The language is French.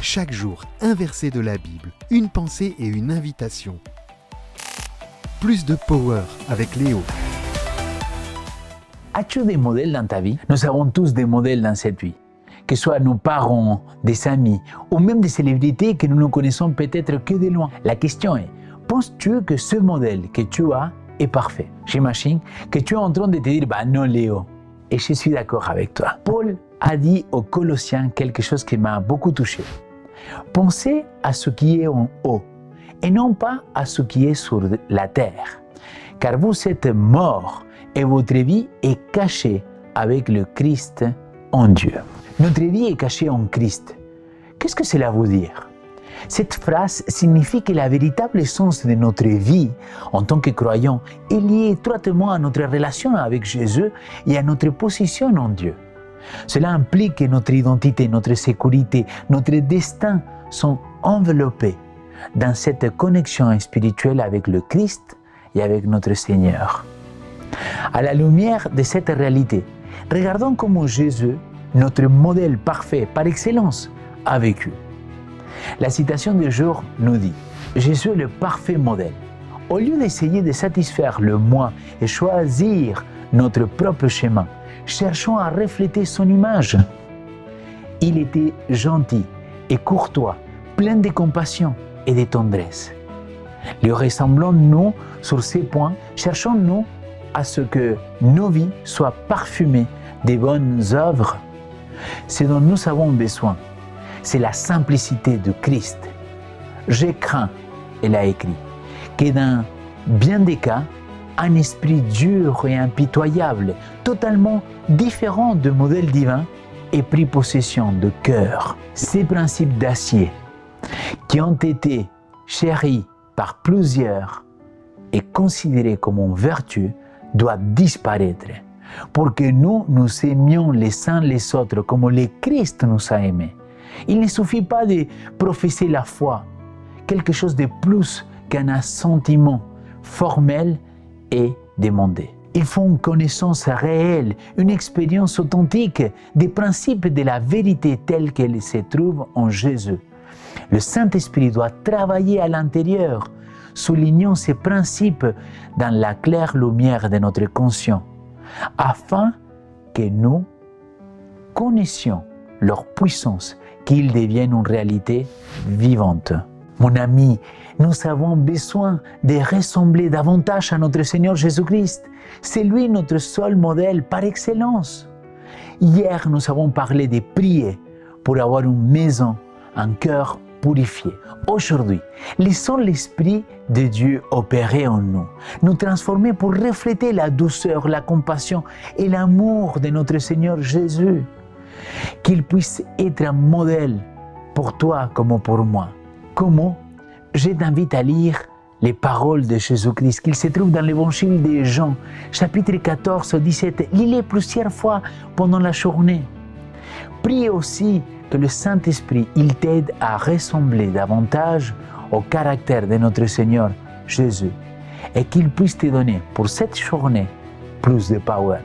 Chaque jour, un verset de la Bible, une pensée et une invitation. Plus de power avec Léo. As-tu des modèles dans ta vie? Nous avons tous des modèles dans cette vie. Que ce soit nos parents, des amis ou même des célébrités que nous ne connaissons peut-être que de loin. La question est, penses-tu que ce modèle que tu as est parfait? J'imagine que tu es en train de te dire, non Léo. Et je suis d'accord avec toi. Paul a dit aux Colossiens quelque chose qui m'a beaucoup touché. Pensez à ce qui est en haut et non pas à ce qui est sur la terre. Car vous êtes morts et votre vie est cachée avec le Christ en Dieu. Notre vie est cachée en Christ. Qu'est-ce que cela veut dire? Cette phrase signifie que la véritable essence de notre vie en tant que croyant est liée étroitement à notre relation avec Jésus et à notre position en Dieu. Cela implique que notre identité, notre sécurité, notre destin sont enveloppés dans cette connexion spirituelle avec le Christ et avec notre Seigneur. À la lumière de cette réalité, regardons comment Jésus, notre modèle parfait par excellence, a vécu. La citation du jour nous dit « Jésus est le parfait modèle ». Au lieu d'essayer de satisfaire le moi et choisir notre propre chemin, cherchons à refléter son image. Il était gentil et courtois, plein de compassion et de tendresse. Lui ressemblons-nous sur ces points, cherchons-nous à ce que nos vies soient parfumées des bonnes œuvres. Ce dont nous avons besoin, c'est la simplicité de Christ. Je crains, elle a écrit, que dans bien des cas, un esprit dur et impitoyable, totalement différent du modèle divin, ait pris possession de cœur. Ces principes d'acier qui ont été chéris par plusieurs et considérés comme une vertu doivent disparaître pour que nous nous aimions les uns les autres comme le Christ nous a aimés. Il ne suffit pas de professer la foi, quelque chose de plus qu'un assentiment formel et demandé. Il faut une connaissance réelle, une expérience authentique des principes de la vérité telle qu'elle se trouve en Jésus. Le Saint-Esprit doit travailler à l'intérieur, soulignant ces principes dans la claire lumière de notre conscience, afin que nous connaissions leur puissance, qu'ils deviennent une réalité vivante. Mon ami, nous avons besoin de ressembler davantage à notre Seigneur Jésus-Christ. C'est lui notre seul modèle par excellence. Hier, nous avons parlé de prier pour avoir une maison, un cœur purifié. Aujourd'hui, laissons l'Esprit de Dieu opérer en nous, nous transformer pour refléter la douceur, la compassion et l'amour de notre Seigneur Jésus. Qu'il puisse être un modèle pour toi comme pour moi. Comment? Je t'invite à lire les paroles de Jésus-Christ qui se trouvent dans l'évangile de Jean, chapitre 14, 17. Lis-les plusieurs fois pendant la journée. Prie aussi que le Saint-Esprit il t'aide à ressembler davantage au caractère de notre Seigneur Jésus et qu'il puisse te donner pour cette journée plus de power.